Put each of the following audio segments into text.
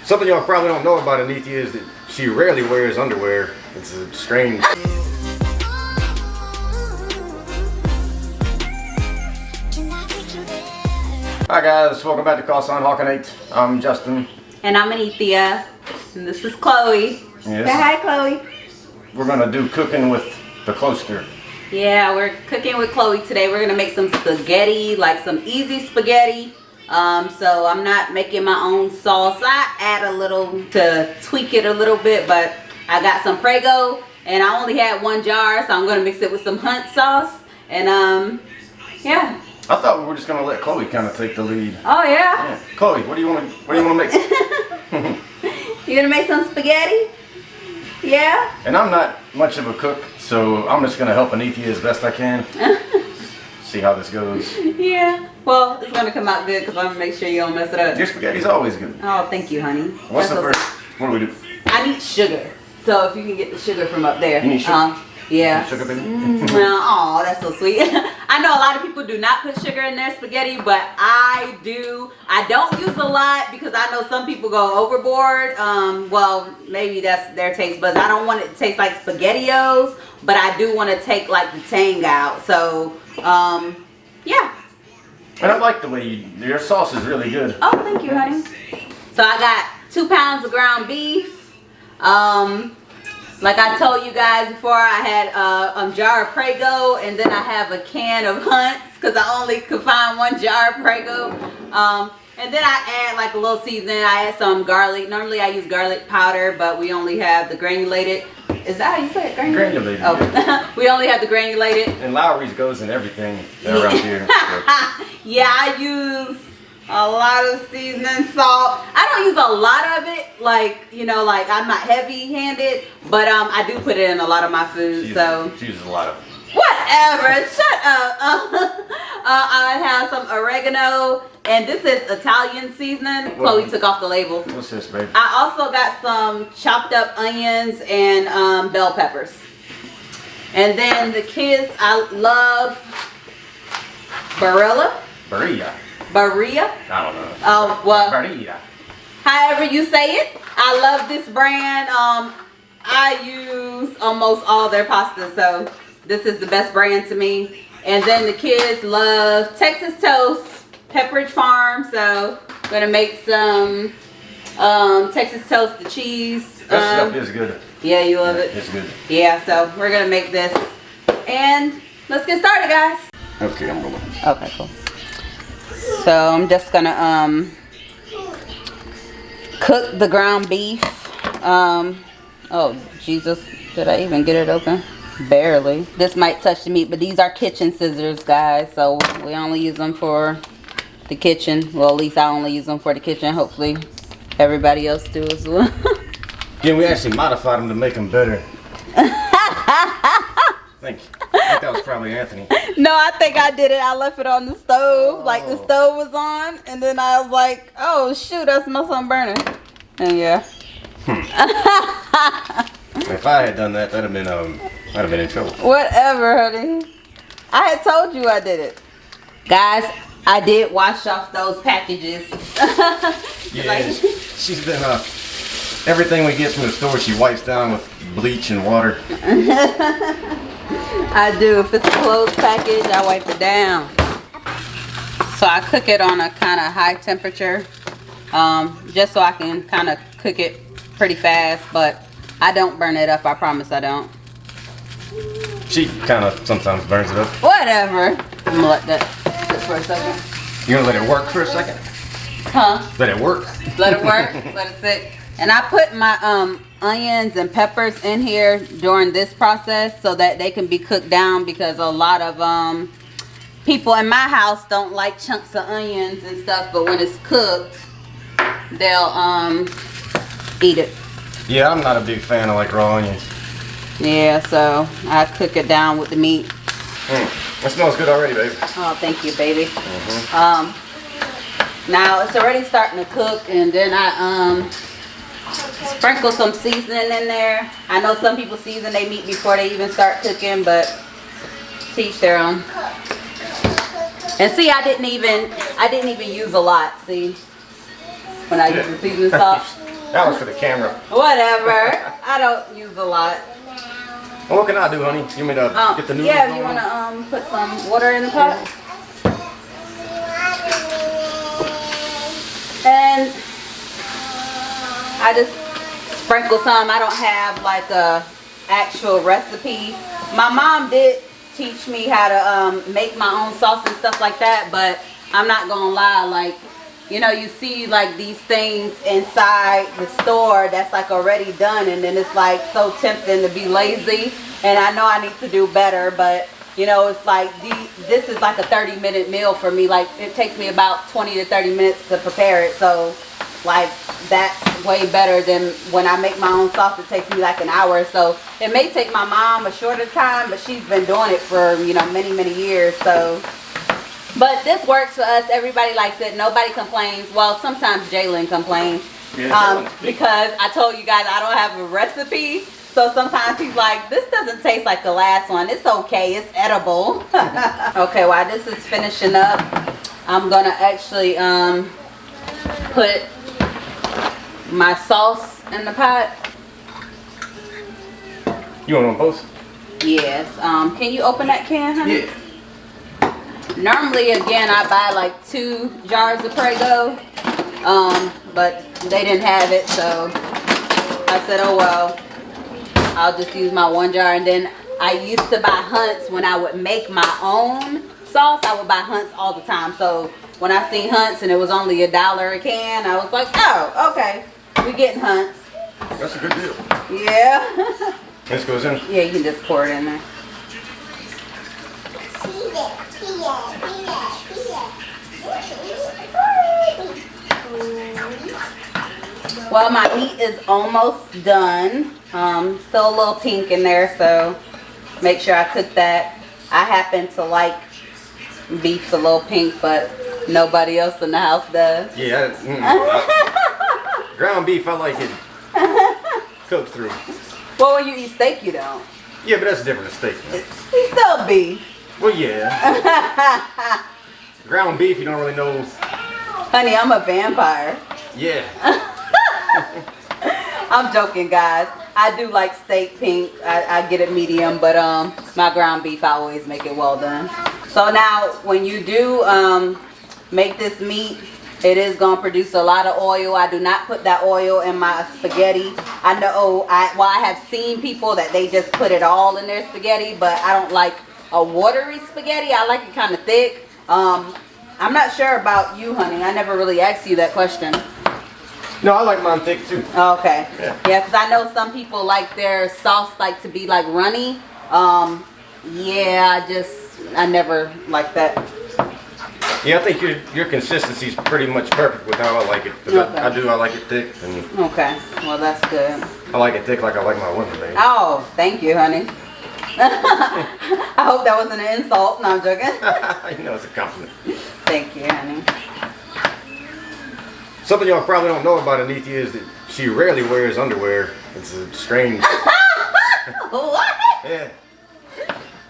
Something y'all probably don't know about Aneatha is that she rarely wears underwear. It's a strange. Hi guys, welcome back to Call Sign Hawkinate. I'm Justin. And I'm Aneatha. And this is Chloe. Yes. Say hi, Chloe. We're gonna do cooking with the Cloister. Yeah, we're cooking with Chloe today. We're gonna make some spaghetti, like some easy spaghetti. So I'm not making my own sauce. I add a little to tweak it a little bit, but I got some Prego and I only had one jar, so I'm gonna mix it with some Hunt sauce. And yeah. I thought we were just gonna let Chloe kind of take the lead. Oh yeah. Yeah. Chloe, what do you want to make? You gonna make some spaghetti? Yeah. And I'm not much of a cook, so I'm just gonna help Aneatha as best I can. See how this goes. Yeah. Well, it's gonna come out good because I'm gonna make sure you don't mess it up. Your spaghetti's always good. Oh, thank you, honey. What's the first? What do we do? I need sugar. So if you can get the sugar from up there. You need sugar? Yeah. Sugar, baby? Oh, that's so sweet. I know a lot of people do not put sugar in their spaghetti, but I do. I don't use a lot because I know some people go overboard. Well, maybe that's their taste buds. I don't want it to taste like SpaghettiOs, but I do want to take like the tang out. So, yeah. And I like the way your sauce is really good. Oh, thank you, honey. So I got 2 pounds of ground beef. Like I told you guys before, I had a jar of Prego, and then I have a can of Hunt's because I only could find one jar of Prego. And then I add like a little seasoning. I add some garlic. Normally I use garlic powder, but we only have the granulated. Is that how you say it? Granulated? Oh, yeah. We only have the granulated. And Lowry's goes in everything around here. Yeah, I use a lot of seasoning, salt. I don't use a lot of it, like, you know, like I'm not heavy-handed, but I do put it in a lot of my food. She uses a lot of. Whatever, shut up. I have some oregano, and this is Italian seasoning. Chloe took off the label. What's this, baby? I also got some chopped up onions and bell peppers. And then the kids, I love Barilla. Barilla? I don't know. Oh, well, Barilla. However you say it. I love this brand. I use almost all their pasta, so this is the best brand to me. And then the kids love Texas toast, Pepperidge Farm, so I'm gonna make some Texas toast to cheese. That stuff is good. Yeah, you love it? It's good. Yeah, so we're gonna make this. And let's get started, guys. Okay, I'm rolling. Okay, cool. So I'm just gonna cook the ground beef. Oh Jesus, did I even get it open? Barely. This might touch the meat, but these are kitchen scissors, guys, so we only use them for the kitchen. Well, at least I only use them for the kitchen. Hopefully everybody else do as well. Yeah, we actually modified them to make them better. Thank you. I think that was probably Anthony. No, I think I did it. I left it on the stove. Like the stove was on, and then I was like, oh shoot, I smell something burning. And yeah. If I had done that, that'd have been I'd have been in trouble. Whatever, honey. I had told you I did it. Guys, I did wash off those packages. Yeah, she's been everything we get from the store she wipes down with bleach and water. I do. If it's a closed package, I wipe it down. So I cook it on a kind of high temperature, just so I can kind of cook it pretty fast, but I don't burn it up. I promise I don't. She kind of sometimes burns it up. Whatever. I'm gonna let that sit for a second. You're gonna let it work for a second? Huh? Let it work? Let it work. Let it sit. And I put my onions and peppers in here during this process so that they can be cooked down, because a lot of people in my house don't like chunks of onions and stuff, but when it's cooked, they'll eat it. Yeah, I'm not a big fan of like raw onions. Yeah, so I cook it down with the meat. That smells good already, baby. Oh, thank you, baby. Now it's already starting to cook, and then I sprinkle some seasoning in there. I know some people season their meat before they even start cooking, but teach their own. And see, I didn't even use a lot. See, when I use the seasoning salt. That was for the camera. Whatever. I don't use a lot. Well, what can I do, honey? You want me to get the noodles Yeah, going? you want to put some water in the pot? And I just sprinkle some. I don't have like a actual recipe. My mom did teach me how to make my own sauce and stuff like that, but I'm not gonna lie, like, you know, you see like these things inside the store that's like already done, and then it's like so tempting to be lazy, and I know I need to do better, but you know, it's like this is like a 30-minute meal for me. Like it takes me about 20 to 30 minutes to prepare it, so like that's way better than when I make my own sauce. It takes me like an hour. So it may take my mom a shorter time, but she's been doing it for, you know, many years. So, but this works for us. Everybody likes it. Nobody complains. Well, sometimes Jalen complains because I told you guys I don't have a recipe. So sometimes he's like, this doesn't taste like the last one. It's okay. It's edible. Okay, while this is finishing up, I'm going to actually put my sauce in the pot. You want them both? Yes. Can you open that can, honey? Yeah. Normally, again, I buy like 2 jars of Prego, but they didn't have it, so I said, oh well, I'll just use my 1 jar. And then I used to buy Hunt's when I would make my own sauce. I would buy Hunt's all the time. So when I seen Hunt's and it was only $1 a can, I was like, oh, okay, we getting Hunt's. That's a good deal. Yeah. This goes in? Yeah, you can just pour it in there. Well, my meat is almost done. Still a little pink in there, so make sure I cook that. I happen to like beef a little pink, but nobody else in the house does. Yeah. Ground beef, I like it cooked through. Well, when you eat steak, you don't. Yeah, but that's different than steak. Man. It's still beef. Well, yeah. Ground beef, you don't really know. Honey, I'm a vampire. Yeah. I'm joking, guys. I do like steak pink. I get it medium, but my ground beef, I always make it well done. So now, when you do make this meat, it is going to produce a lot of oil. I do not put that oil in my spaghetti. I know, I have seen people that they just put it all in their spaghetti, but I don't like a watery spaghetti. I like it kind of thick. I'm not sure about you, honey. I never really asked you that question. No, I like mine thick too. Okay. Yeah, because I know some people like their sauce like to be like runny. Yeah, I never like that. Yeah, I think your consistency is pretty much perfect with how I like it. Okay. I like it thick. And okay, well that's good. I like it thick like I like my women, baby. Oh, thank you, honey. I hope that wasn't an insult. No, I'm joking. You know, it's a compliment. Thank you, honey. Something y'all probably don't know about Aneatha is that she rarely wears underwear. It's a strange. What? Yeah.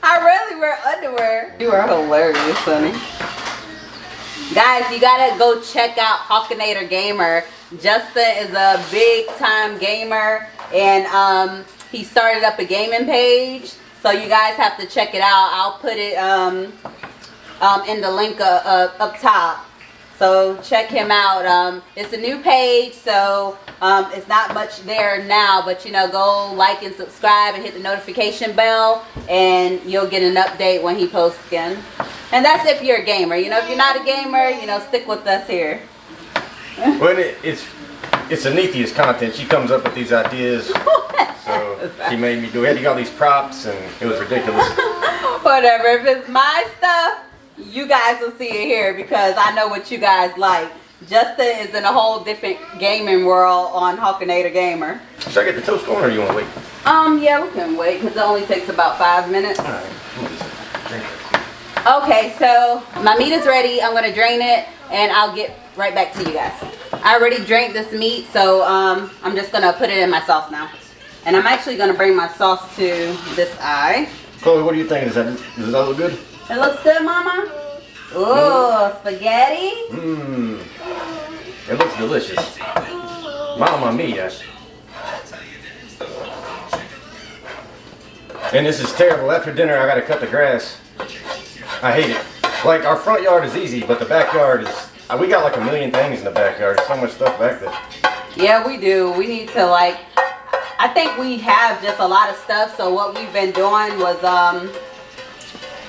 I rarely wear underwear. You are hilarious, honey. Guys, you gotta go check out Hawkinator Gamer. Justin is a big time gamer, and he started up a gaming page. So you guys have to check it out. I'll put it in the link up top. So check him out. It's a new page, so it's not much there now, but you know, go like and subscribe and hit the notification bell, and you'll get an update when he posts again. And that's if you're a gamer. You know, if you're not a gamer, you know, stick with us here. Well, it's Aneatha's content. She comes up with these ideas, so she made me do it. You got these props, and it was ridiculous. Whatever. If it's my stuff, you guys will see it here because I know what you guys like. Justin is in a whole different gaming world on Hawkinator Gamer. Should I get the toast going, or you want to wait? Yeah, we can wait because it only takes about 5 minutes. All right. Okay, so my meat is ready. I'm gonna drain it, and I'll get right back to you guys. I already drained this meat, so I'm just gonna put it in my sauce now. And I'm actually gonna bring my sauce to this eye. Chloe, what do you think? Does that look good? It looks good, Mama. Ooh, spaghetti. Mmm. It looks delicious. Mamma mia. And this is terrible. After dinner, I gotta cut the grass. I hate it. Like, our front yard is easy, but the backyard is... We got like a million things in the backyard. There's so much stuff back there. Yeah, we do. We need to, like... I think we have just a lot of stuff. So what we've been doing was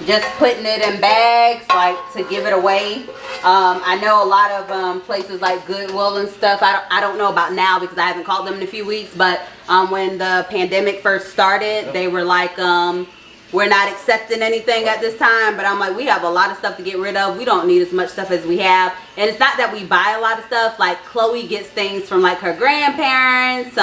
just putting it in bags, like, to give it away. I know a lot of places like Goodwill and stuff. I don't know about now because I haven't called them in a few weeks. But when the pandemic first started, they were like, we're not accepting anything at this time. But I'm like, we have a lot of stuff to get rid of. We don't need as much stuff as we have. And it's not that we buy a lot of stuff. Like, Chloe gets things from like her grandparents,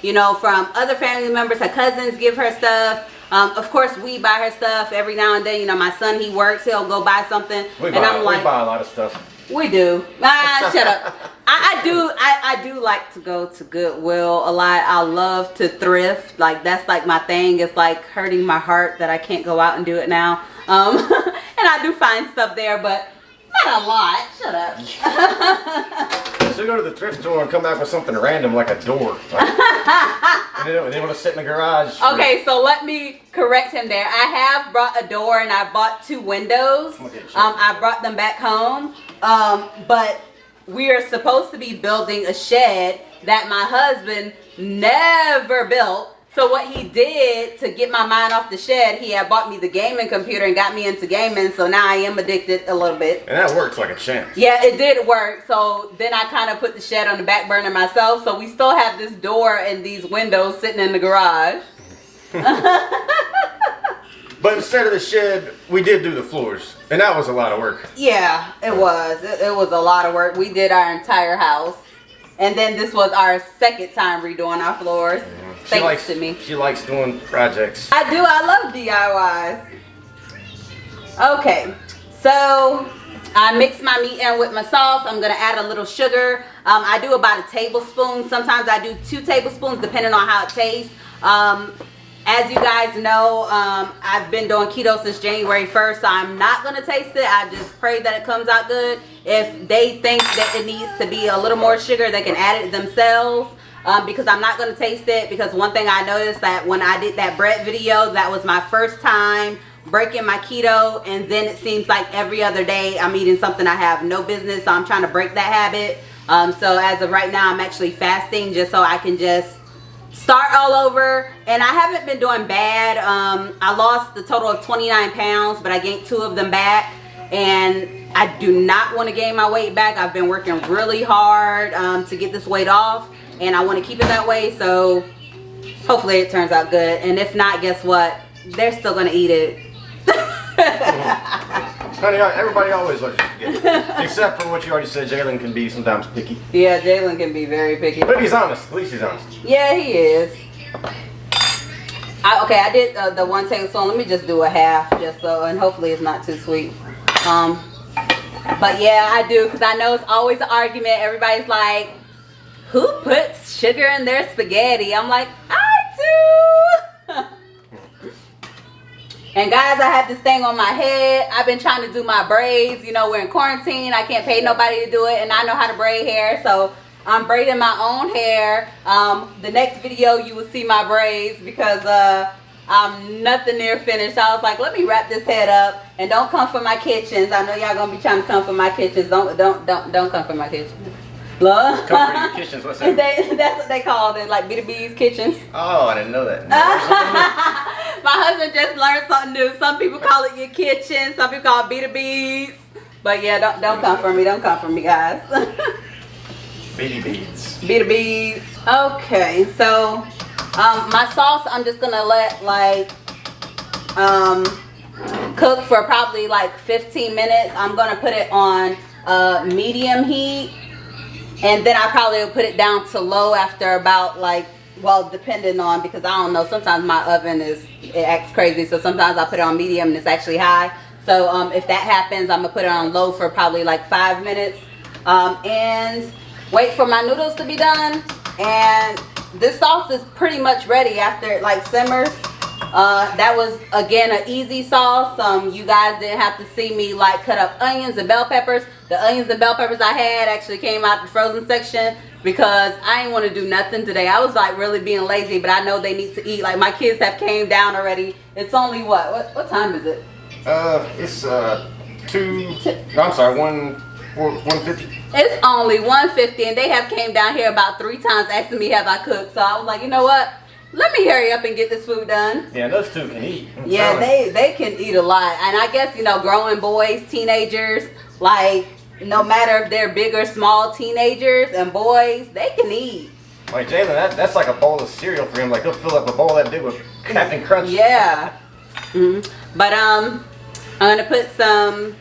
you know, from other family members. Her cousins give her stuff. Of course, we buy her stuff every now and then. You know, my son, he works, he'll go buy something. We buy a lot of stuff. We do. Shut up. I do like to go to Goodwill a lot. I love to thrift. Like, that's like my thing. It's like hurting my heart that I can't go out and do it now. And I do find stuff there, but not a lot. Shut up. So go to the thrift store and come back with something random like a door. Like, and they want to sit in the garage. Okay, so let me correct him there. I have brought a door and I bought 2 windows. I brought them back home. But we are supposed to be building a shed that my husband never built. So what he did to get my mind off the shed, he had bought me the gaming computer and got me into gaming. So now I am addicted a little bit. And that works like a champ. Yeah, it did work. So then I kind of put the shed on the back burner myself. So we still have this door and these windows sitting in the garage. But instead of the shed, we did do the floors. And that was a lot of work. Yeah, it was. It was a lot of work. We did our entire house. And then this was our second time redoing our floors. Thanks to me. She likes doing projects. I do. I love DIYs. Okay, so I mix my meat in with my sauce. I'm gonna add a little sugar. I do about a tablespoon. Sometimes I do 2 tablespoons depending on how it tastes. As you guys know, I've been doing keto since January 1st, so I'm not going to taste it. I just pray that it comes out good. If they think that it needs to be a little more sugar, they can add it themselves, because I'm not going to taste it. Because one thing I noticed that when I did that bread video, that was my first time breaking my keto, and then it seems like every other day I'm eating something I have no business, so I'm trying to break that habit. So as of right now, I'm actually fasting just so I can just start all over. And I haven't been doing bad. I lost a total of 29 pounds, but I gained 2 of them back, and I do not want to gain my weight back. I've been working really hard to get this weight off, and I want to keep it that way. So hopefully it turns out good, and if not, guess what, they're still gonna eat it. Honey, everybody always looks to get it. Except for what you already said, Jalen can be sometimes picky. Yeah, Jalen can be very picky. But he's honest. At least he's honest. Yeah, he is. Okay, I did the 1 tablespoon. Let me just do a half, just so, and hopefully it's not too sweet. But yeah, I do, because I know it's always an argument. Everybody's like, who puts sugar in their spaghetti? I'm like, I do. And guys, I have this thing on my head. I've been trying to do my braids. You know, we're in quarantine. I can't pay nobody to do it, and I know how to braid hair, so I'm braiding my own hair. The next video you will see my braids, because I'm nothing near finished. I was like, let me wrap this head up, and don't come for my kitchens. I know y'all gonna be trying to come for my kitchens. Don't come for my kitchens. Love. Come for your kitchens. What's that? That's what they call it, like B2B's kitchens. Oh, I didn't know that. My husband just learned something new. Some people call it your kitchen. Some people call it B2B's. But yeah, don't come for me. Don't come for me, guys. B2B's. B2B's. Okay, so my sauce, I'm just gonna let like cook for probably like 15 minutes. I'm gonna put it on medium heat. And then I probably will put it down to low after about like, well, depending on, because I don't know, sometimes my oven it acts crazy. So sometimes I put it on medium and it's actually high. So if that happens, I'm gonna put it on low for probably like 5 minutes. And wait for my noodles to be done. And this sauce is pretty much ready after it like simmers. That was again an easy sauce. You guys didn't have to see me like cut up onions and bell peppers. The onions and bell peppers I had actually came out the frozen section because I didn't want to do nothing today. I was like really being lazy, but I know they need to eat. Like my kids have came down already. It's only what time is it? It's 1:50. It's only 1:50 and they have came down here about 3 times asking me have I cooked. So I was like, you know what? Let me hurry up and get this food done. Yeah, those two can eat. Yeah, they can eat a lot. And I guess, you know, growing boys, teenagers, like no matter if they're big or small teenagers and boys, they can eat. Like Jalen, that's like a bowl of cereal for him. Like he'll fill up a bowl that big with Captain Crunch. Yeah. But I'm gonna put some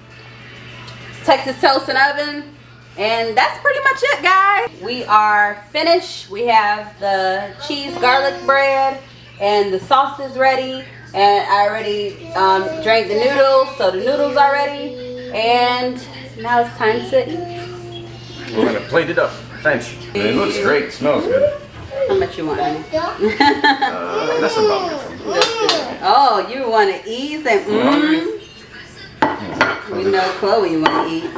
Texas toast in the oven. And that's pretty much it, guys. We are finished. We have the cheese garlic bread and the sauce is ready. And I already drank the noodles, so the noodles are ready. And now it's time to eat. We're gonna plate it up. Thanks. It looks great. It smells good. How much you want, honey? That's about it. Oh, you want to eat? And we know Chloe want to eat.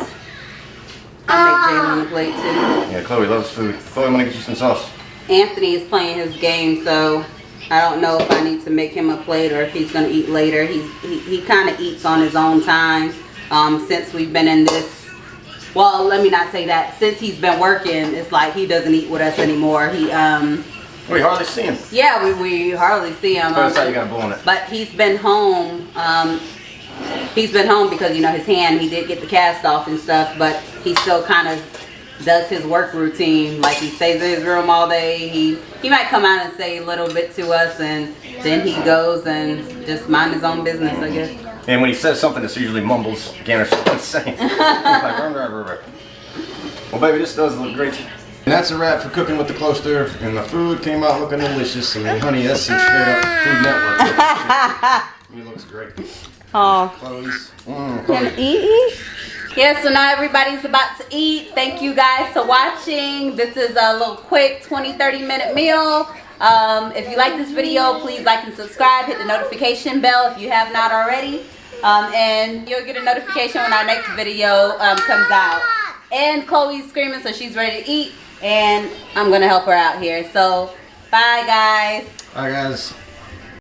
I'll make Jalen a plate too. Yeah, Chloe loves food. Chloe, want to get you some sauce? Anthony is playing his game, so I don't know if I need to make him a plate or if he's gonna eat later. He kind of eats on his own time. Since we've been in this, well, let me not say that. Since he's been working, it's like he doesn't eat with us anymore. We hardly see him. Yeah, we hardly see him. That's how you gotta blow on it. But he's been home. He's been home because, you know, his hand, he did get the cast off and stuff, but he still kind of does his work routine. Like he stays in his room all day. He might come out and say a little bit to us, and then he goes and just mind his own business, I guess. And when he says something, it's usually mumbles again or something insane. Well, baby, this does look great. And that's a wrap for cooking with the Closter. And the food came out looking delicious. I mean, honey, that's some straight up Food Network. It looks great. Oh. Chloe's. Can eat? Yeah, so now everybody's about to eat. Thank you guys for watching. This is a little quick 20-30 minute meal. If you like this video, please like and subscribe. Hit the notification bell if you have not already. And you'll get a notification when our next video comes out. And Chloe's screaming, so she's ready to eat. And I'm going to help her out here. So, bye guys. Bye guys.